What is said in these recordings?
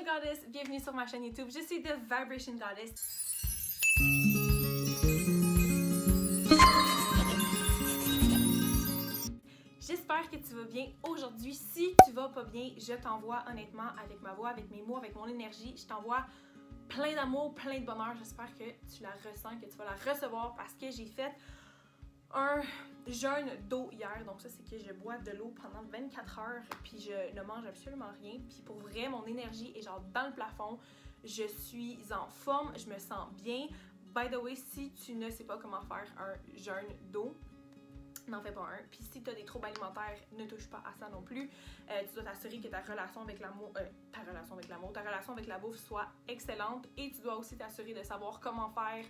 Goddess, bienvenue sur ma chaîne YouTube, je suis The Vibration Goddess. J'espère que tu vas bien aujourd'hui. Si tu vas pas bien, je t'envoie honnêtement avec ma voix, avec mes mots, avec mon énergie, je t'envoie plein d'amour, plein de bonheur. J'espère que tu la ressens, que tu vas la recevoir parce que j'ai fait un jeûne d'eau hier. Donc ça, c'est que je bois de l'eau pendant 24 heures puis je ne mange absolument rien. Puis pour vrai, mon énergie est genre dans le plafond. Je suis en forme, je me sens bien. By the way, si tu ne sais pas comment faire un jeûne d'eau, n'en fais pas un. Puis si tu as des troubles alimentaires, ne touche pas à ça non plus. Tu dois t'assurer que ta relation avec l'amour, ta relation avec la bouffe soit excellente. Et tu dois aussi t'assurer de savoir comment faire,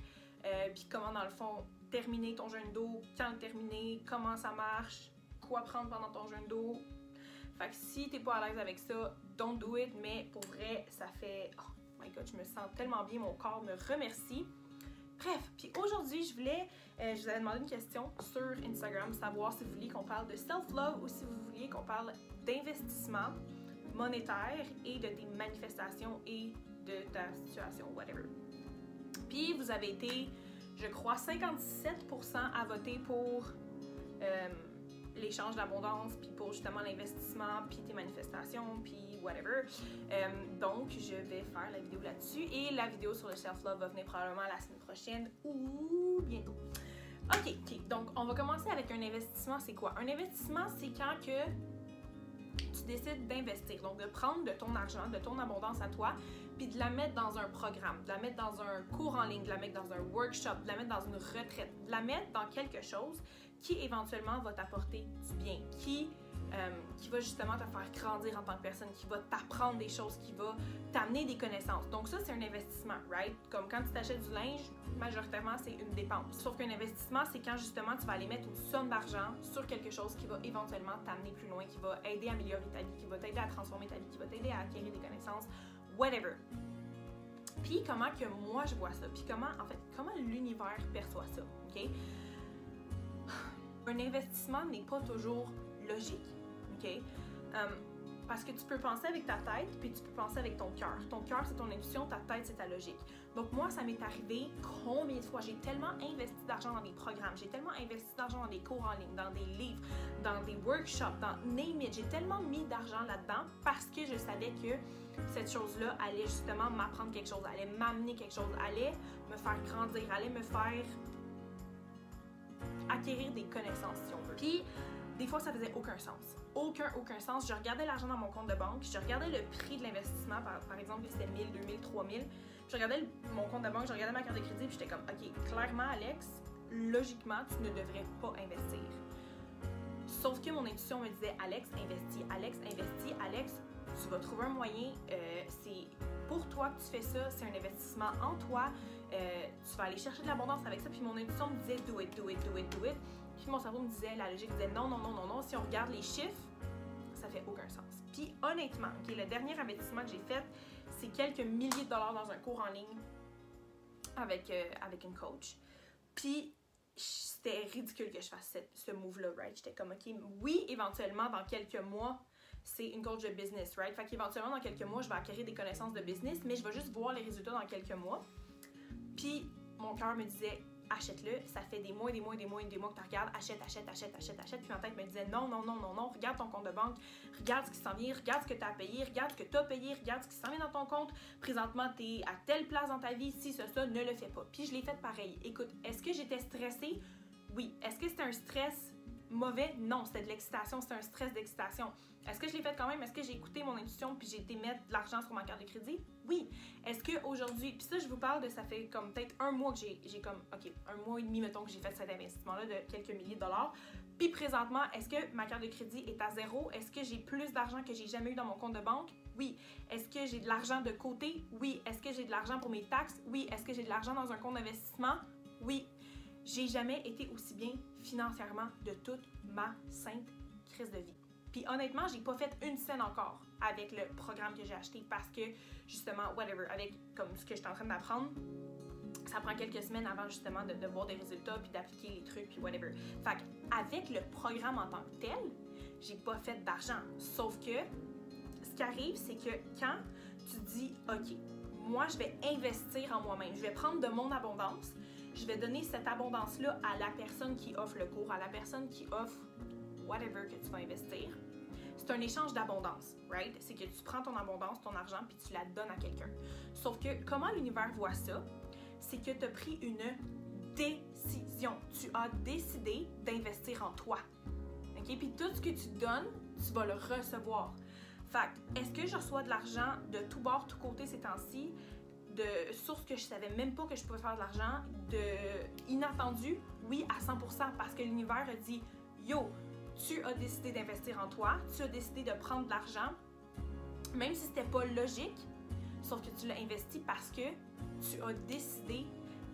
puis comment dans le fond terminer ton jeûne d'eau, quand le terminer, comment ça marche, quoi prendre pendant ton jeûne d'eau. Fait que si t'es pas à l'aise avec ça, don't do it. Mais pour vrai, ça fait... Oh my god, je me sens tellement bien, mon corps me remercie. Bref, puis aujourd'hui, je vous avais demandé une question sur Instagram, savoir si vous vouliez qu'on parle de self-love ou si vous vouliez qu'on parle d'investissement monétaire et de tes manifestations et de ta situation, whatever. Puis vous avez été, je crois, 57% à voter pour l'échange d'abondance, puis pour justement l'investissement, puis tes manifestations, puis whatever. Donc, je vais faire la vidéo là-dessus et la vidéo sur le self-love va venir probablement la semaine prochaine ou bientôt. Ok, donc on va commencer avec un investissement. C'est quoi? Un investissement, c'est quand que tu décides d'investir, donc de prendre de ton argent, de ton abondance à toi, puis de la mettre dans un programme, de la mettre dans un cours en ligne, de la mettre dans un workshop, de la mettre dans une retraite, de la mettre dans quelque chose qui éventuellement va t'apporter du bien, qui va justement te faire grandir en tant que personne, qui va t'apprendre des choses, qui va t'amener des connaissances. Donc ça, c'est un investissement, right? Comme quand tu t'achètes du linge, majoritairement, c'est une dépense. Sauf qu'un investissement, c'est quand justement tu vas aller mettre une somme d'argent sur quelque chose qui va éventuellement t'amener plus loin, qui va aider à améliorer ta vie, qui va t'aider à transformer ta vie, qui va t'aider à acquérir des connaissances, whatever. Puis comment que moi je vois ça, puis comment l'univers perçoit ça, ok? Un investissement n'est pas toujours logique, ok? Parce que tu peux penser avec ta tête, puis tu peux penser avec ton cœur. Ton cœur, c'est ton intuition, ta tête, c'est ta logique. Donc moi, ça m'est arrivé combien de fois? J'ai tellement investi d'argent dans des programmes, j'ai tellement investi d'argent dans des cours en ligne, dans des livres, dans des workshops, dans name it. J'ai tellement mis d'argent là-dedans parce que je savais que cette chose-là allait justement m'apprendre quelque chose, allait m'amener quelque chose, allait me faire grandir, allait me faire acquérir des connaissances, si on veut. Puis, des fois, ça faisait aucun sens. Aucun sens. Je regardais l'argent dans mon compte de banque, je regardais le prix de l'investissement, par exemple, c'était 1000, 2000, 3000. Je regardais mon compte de banque, je regardais ma carte de crédit, puis j'étais comme, OK, clairement, Alex, logiquement, tu ne devrais pas investir. Sauf que mon intuition me disait, Alex, investis, Alex, investis, Alex, tu vas trouver un moyen, c'est pour toi que tu fais ça, c'est un investissement en toi, tu vas aller chercher de l'abondance avec ça, puis mon intuition me disait do it. Puis mon cerveau me disait, la logique disait non, si on regarde les chiffres, ça fait aucun sens. Puis honnêtement, okay, le dernier investissement que j'ai fait, c'est quelques milliers de dollars dans un cours en ligne avec une coach. Puis c'était ridicule que je fasse ce move-là, right? J'étais comme, OK, oui, éventuellement, dans quelques mois, c'est une coach de business, right? Fait qu'éventuellement, dans quelques mois, je vais acquérir des connaissances de business, mais je vais juste voir les résultats dans quelques mois. Puis, mon cœur me disait, achète-le, ça fait des mois que tu regardes, achète. Puis ma tête me disait, non, regarde ton compte de banque, regarde ce qui s'en vient, regarde ce que tu as payé, regarde ce que tu as payé, regarde ce qui s'en vient dans ton compte. Présentement, tu es à telle place dans ta vie, si ça, ne le fais pas. Puis, je l'ai fait pareil. Écoute, est-ce que j'étais stressée? Oui. Est-ce que c'était un stress mauvais? Non, c'était de l'excitation, c'était un stress d'excitation. Est-ce que je l'ai fait quand même? Est-ce que j'ai écouté mon intuition puis j'ai été mettre de l'argent sur ma carte de crédit? Oui. Est-ce qu'aujourd'hui, puis ça je vous parle de, ça fait comme peut-être un mois que j'ai comme, ok, un mois et demi mettons que j'ai fait cet investissement-là de quelques milliers de dollars. Puis présentement, est-ce que ma carte de crédit est à zéro? Est-ce que j'ai plus d'argent que j'ai jamais eu dans mon compte de banque? Oui. Est-ce que j'ai de l'argent de côté? Oui. Est-ce que j'ai de l'argent pour mes taxes? Oui. Est-ce que j'ai de l'argent dans un compte d'investissement? Oui. J'ai jamais été aussi bien financièrement de toute ma sainte crise de vie. Puis honnêtement, j'ai pas fait une scène encore avec le programme que j'ai acheté parce que justement, whatever, avec comme ce que je suis en train d'apprendre, ça prend quelques semaines avant justement de voir des résultats puis d'appliquer les trucs puis whatever. Fait qu'avec le programme en tant que tel, j'ai pas fait d'argent. Sauf que ce qui arrive, c'est que quand tu dis dis, OK, moi, je vais investir en moi-même. Je vais prendre de mon abondance. Je vais donner cette abondance-là à la personne qui offre le cours, à la personne qui offre whatever que tu vas investir. C'est un échange d'abondance, right? C'est que tu prends ton abondance, ton argent, puis tu la donnes à quelqu'un. Sauf que comment l'univers voit ça, c'est que tu as pris une décision. Tu as décidé d'investir en toi. OK? Puis tout ce que tu donnes, tu vas le recevoir. Fait que, est-ce que je reçois de l'argent de tout bord, tout côté ces temps-ci, de sources que je savais même pas que je pouvais faire de l'argent, de inattendu? Oui, à 100%, parce que l'univers a dit « Yo, tu as décidé d'investir en toi, tu as décidé de prendre de l'argent, même si c'était pas logique, sauf que tu l'as investi parce que tu as décidé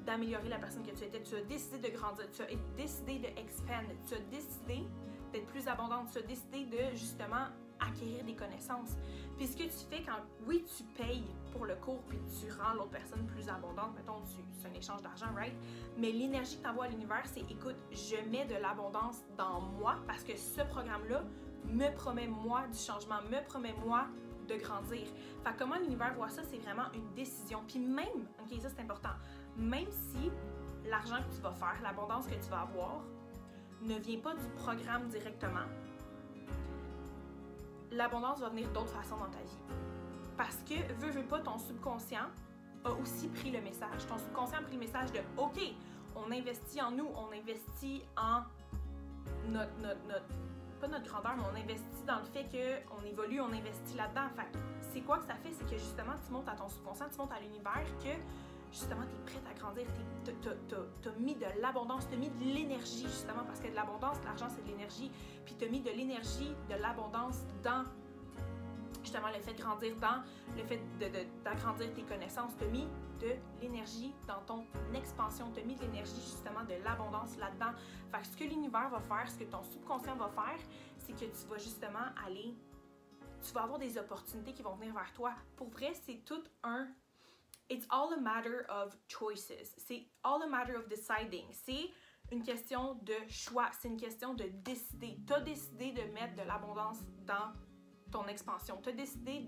d'améliorer la personne que tu étais, tu as décidé de grandir, tu as décidé de expand, tu as décidé d'être plus abondante, tu as décidé de justement acquérir des connaissances. Puis ce que tu fais quand, oui, tu payes pour le cours puis tu rends l'autre personne plus abondante, mettons, c'est un échange d'argent, right? Mais l'énergie que tu envoies à l'univers, c'est, écoute, je mets de l'abondance dans moi parce que ce programme-là me promet, moi, du changement, me promet, moi, de grandir. Fait que comment l'univers voit ça, c'est vraiment une décision. Puis même, ok, ça c'est important, même si l'argent que tu vas faire, l'abondance que tu vas avoir, ne vient pas du programme directement, l'abondance va venir d'autres façons dans ta vie. Parce que, veux pas, ton subconscient a aussi pris le message. Ton subconscient a pris le message de « OK, on investit en nous, on investit en pas notre grandeur, mais on investit dans le fait qu'on évolue, on investit là-dedans. » Fait que c'est quoi que ça fait? C'est que justement, tu montes à ton subconscient, tu montes à l'univers que justement, tu es prête à grandir, tu as mis de l'abondance, tu as mis de l'énergie, justement, parce que de l'abondance, l'argent, c'est de l'énergie. Puis tu as mis de l'énergie, de l'abondance dans, justement, le fait de grandir, dans le fait d'agrandir tes connaissances. Tu as mis de l'énergie dans ton expansion, tu as mis de l'énergie, justement, de l'abondance là-dedans. Fait que ce que l'univers va faire, ce que ton subconscient va faire, c'est que tu vas justement aller, tu vas avoir des opportunités qui vont venir vers toi. Pour vrai, c'est tout un... It's all a matter of choices. C'est all a matter of deciding. C'est une question de choix. C'est une question de décider. Tu as décidé de mettre de l'abondance dans ton expansion. Tu as décidé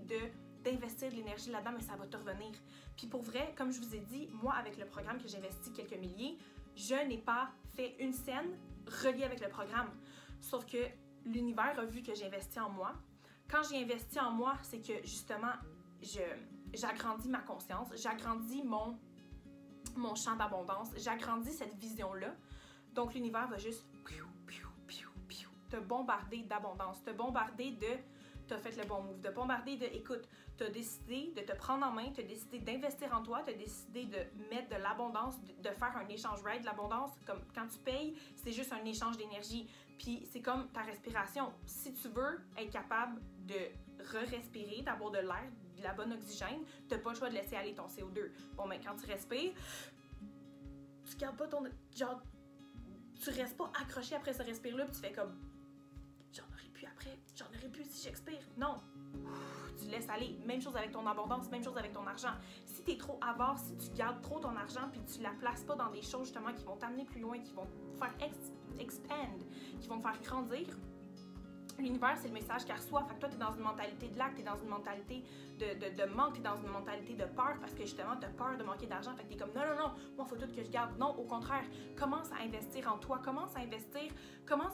d'investir de l'énergie là-dedans, mais ça va te revenir. Puis pour vrai, comme je vous ai dit, moi, avec le programme que j'ai investi quelques milliers, je n'ai pas fait une scène reliée avec le programme. Sauf que l'univers a vu que j'ai investi en moi. Quand j'ai investi en moi, c'est que justement, j'agrandis ma conscience, j'agrandis mon champ d'abondance, j'agrandis cette vision-là. Donc, l'univers va juste te bombarder d'abondance, te bombarder de « t'as fait le bon move », te bombarder de « écoute, t'as décidé de te prendre en main, t'as décidé d'investir en toi, t'as décidé de mettre de l'abondance, de faire un échange, right? L'abondance, comme quand tu payes, c'est juste un échange d'énergie. Puis, c'est comme ta respiration. Si tu veux être capable de re-respirer, d'avoir de l'air, de la bonne oxygène, tu n'as pas le choix de laisser aller ton CO2. Bon, mais quand tu respires, tu gardes pas ton... Genre, tu restes pas accroché après ce respire-là, puis tu fais comme... J'en aurais plus après, j'en aurais plus si j'expire. Non. Tu laisses aller. Même chose avec ton abondance, même chose avec ton argent. Si tu es trop avare, si tu gardes trop ton argent, puis tu la places pas dans des choses justement qui vont t'amener plus loin, qui vont te faire expand, qui vont te faire grandir, l'univers, c'est le message qu'elle reçoit. Fait que toi, tu es dans une mentalité de lac, tu es dans une mentalité de manque, tu es dans une mentalité de peur parce que justement, tu as peur de manquer d'argent. Fait que tu es comme non, moi, il faut tout que je garde. Non, au contraire, commence à investir en toi, commence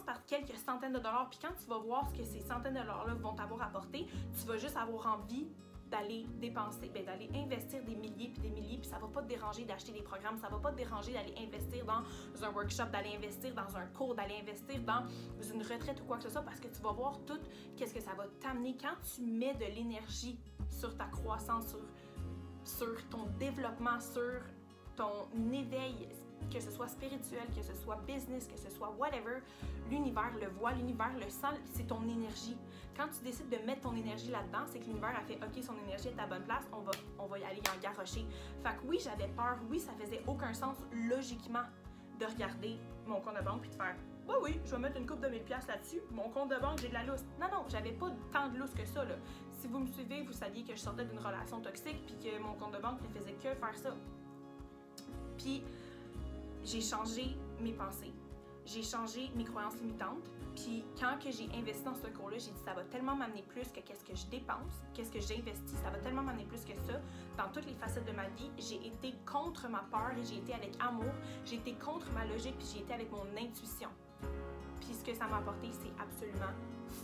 par quelques centaines de dollars. Puis quand tu vas voir ce que ces centaines de dollars-là vont t'avoir apporté, tu vas juste avoir envie d'aller dépenser, d'aller investir des milliers, puis ça va pas te déranger d'acheter des programmes, ça va pas te déranger d'aller investir dans un workshop, d'aller investir dans un cours, d'aller investir dans une retraite ou quoi que ce soit, parce que tu vas voir tout qu'est-ce que ça va t'amener quand tu mets de l'énergie sur ta croissance, sur ton développement, sur ton éveil, que ce soit spirituel, que ce soit business, que ce soit whatever, l'univers le voit, l'univers le sent, c'est ton énergie. Quand tu décides de mettre ton énergie là-dedans, c'est que l'univers a fait « OK, son énergie est à bonne place, on va y aller en garrocher ». Fait que oui, j'avais peur, oui, ça faisait aucun sens logiquement de regarder mon compte de banque puis de faire « oui, je vais mettre une coupe de 1000$ là-dessus, mon compte de banque, j'ai de la lousse ». Non, j'avais pas tant de lousse que ça, là. Si vous me suivez, vous saviez que je sortais d'une relation toxique puis que mon compte de banque ne faisait que faire ça. Puis, j'ai changé mes pensées. j'ai changé mes croyances limitantes. Puis quand que j'ai investi dans ce cours-là, j'ai dit ça va tellement m'amener plus que qu'est-ce que je dépense, qu'est-ce que j'investis, ça va tellement m'amener plus que ça. Dans toutes les facettes de ma vie, j'ai été contre ma peur et j'ai été avec amour, j'ai été contre ma logique puis j'ai été avec mon intuition. Puis ce que ça m'a apporté, c'est absolument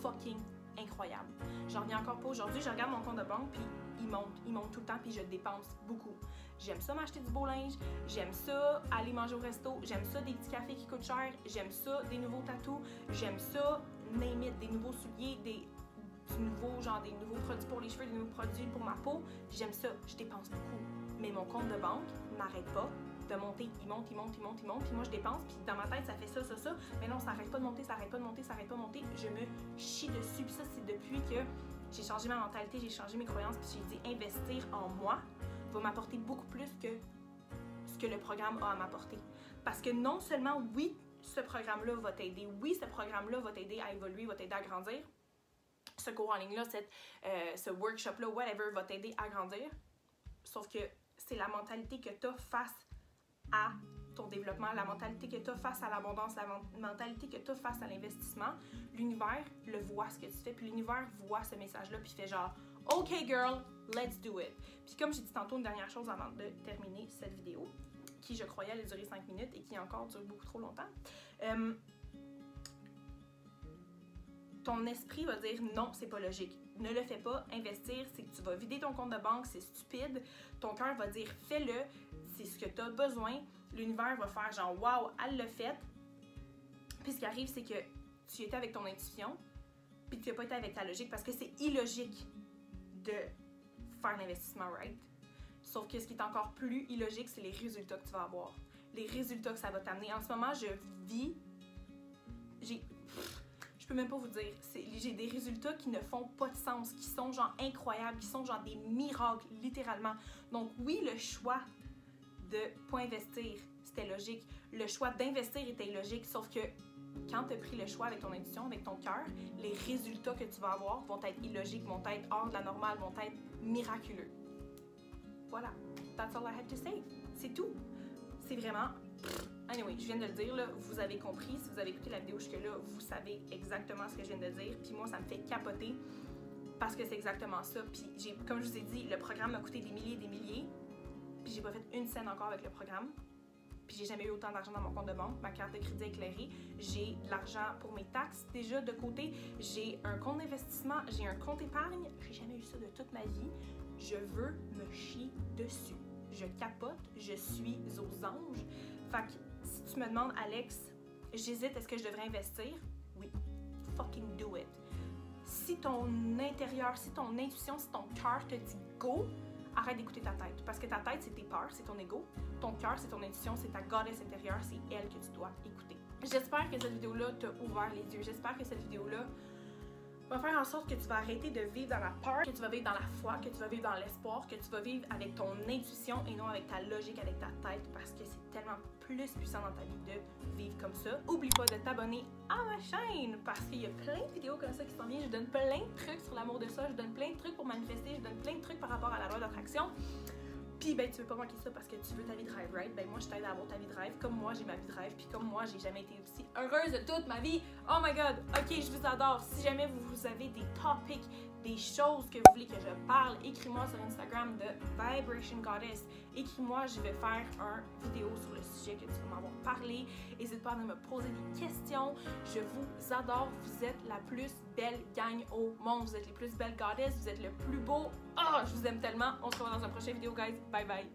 fucking incroyable. J'en reviens encore pas aujourd'hui, je regarde mon compte de banque puis il monte tout le temps puis je dépense beaucoup. J'aime ça m'acheter du beau linge, j'aime ça aller manger au resto, j'aime ça des petits cafés qui coûtent cher, j'aime ça des nouveaux tatous, j'aime ça name it, des nouveaux souliers, des nouveaux produits pour les cheveux, des nouveaux produits pour ma peau, j'aime ça, je dépense beaucoup. Mais mon compte de banque n'arrête pas de monter, il monte, puis moi je dépense, puis dans ma tête ça fait ça, mais non, ça arrête pas de monter, je me chie dessus, puis ça c'est depuis que j'ai changé ma mentalité, j'ai changé mes croyances, puis j'ai dit investir en moi va m'apporter beaucoup plus que ce que le programme a à m'apporter. Parce que non seulement, oui, ce programme-là va t'aider, oui, ce programme-là va t'aider à évoluer, va t'aider à grandir, ce cours en ligne-là, ce workshop-là, whatever, va t'aider à grandir, sauf que c'est la mentalité que tu as face à ton développement, la mentalité que tu as face à l'abondance, la mentalité que tu as face à l'investissement. L'univers le voit ce que tu fais, puis l'univers voit ce message-là, puis fait genre « OK girl, let's do it ». Puis comme j'ai dit tantôt, une dernière chose avant de terminer cette vidéo, qui je croyais allait durer 5 minutes et qui encore dure beaucoup trop longtemps, ton esprit va dire « Non, c'est pas logique. Ne le fais pas. Investir, c'est que tu vas vider ton compte de banque, c'est stupide. » Ton cœur va dire « Fais-le. » C'est ce que tu as besoin. L'univers va faire genre « Wow, elle l'a fait. » Puis ce qui arrive, c'est que tu étais avec ton intuition, puis tu n'as pas été avec ta logique parce que c'est illogique de faire l'investissement right. Sauf que ce qui est encore plus illogique, c'est les résultats que tu vas avoir. Les résultats que ça va t'amener. En ce moment, je vis... Je peux même pas vous dire. J'ai des résultats qui ne font pas de sens, qui sont genre incroyables, qui sont genre des miracles, littéralement. Donc oui, le choix de pas investir, c'était logique. Le choix d'investir était logique, sauf que quand tu as pris le choix avec ton intuition, avec ton cœur, les résultats que tu vas avoir vont être illogiques, vont être hors de la normale, vont être miraculeux. Voilà. That's all I had to say. C'est tout. C'est vraiment... Anyway, je viens de le dire, là, vous avez compris. Si vous avez écouté la vidéo jusque-là, vous savez exactement ce que je viens de dire. Puis moi, ça me fait capoter parce que c'est exactement ça. Puis comme je vous ai dit, le programme m'a coûté des milliers et des milliers. Puis j'ai pas fait une scène encore avec le programme. Puis j'ai jamais eu autant d'argent dans mon compte de banque, ma carte de crédit éclairée. J'ai de l'argent pour mes taxes déjà de côté. J'ai un compte d'investissement, j'ai un compte épargne. J'ai jamais eu ça de toute ma vie. Je veux me chier dessus. Je capote, je suis aux anges. Fait que si tu me demandes, Alex, j'hésite, est-ce que je devrais investir? Oui. Fucking do it. Si ton intérieur, si ton intuition, si ton cœur te dit go, arrête d'écouter ta tête. Parce que ta tête, c'est tes peurs, c'est ton ego. Ton cœur, c'est ton intuition, c'est ta goddess intérieure, c'est elle que tu dois écouter. J'espère que cette vidéo-là t'a ouvert les yeux. J'espère que cette vidéo-là va faire en sorte que tu vas arrêter de vivre dans la peur, que tu vas vivre dans la foi, que tu vas vivre dans l'espoir, que tu vas vivre avec ton intuition et non avec ta logique, avec ta tête, parce que c'est tellement plus puissant dans ta vie de vivre comme ça. Oublie pas de t'abonner à ma chaîne parce qu'il y a plein de vidéos comme ça qui s'en viennent. Je donne plein de trucs sur l'amour de ça, je donne plein de trucs pour manifester, je donne plein de trucs par rapport à la loi d'attraction. Puis ben tu veux pas manquer ça parce que tu veux ta vie de rêve, right? Ben moi je t'aide à avoir ta vie de rêve comme moi j'ai ma vie de rêve puis comme moi j'ai jamais été aussi heureuse de toute ma vie. Oh my god, ok, je vous adore. Si jamais vous avez des topics, des choses que vous voulez que je parle, écris-moi sur Instagram de Vibration Goddess. Écris-moi, je vais faire une vidéo sur le sujet que tu vas m'avoir parlé. N'hésite pas à me poser des questions. Je vous adore. Vous êtes la plus belle gang au monde. Vous êtes les plus belles goddess. Vous êtes le plus beau. Oh, je vous aime tellement. On se revoit dans un prochain vidéo, guys. Bye bye.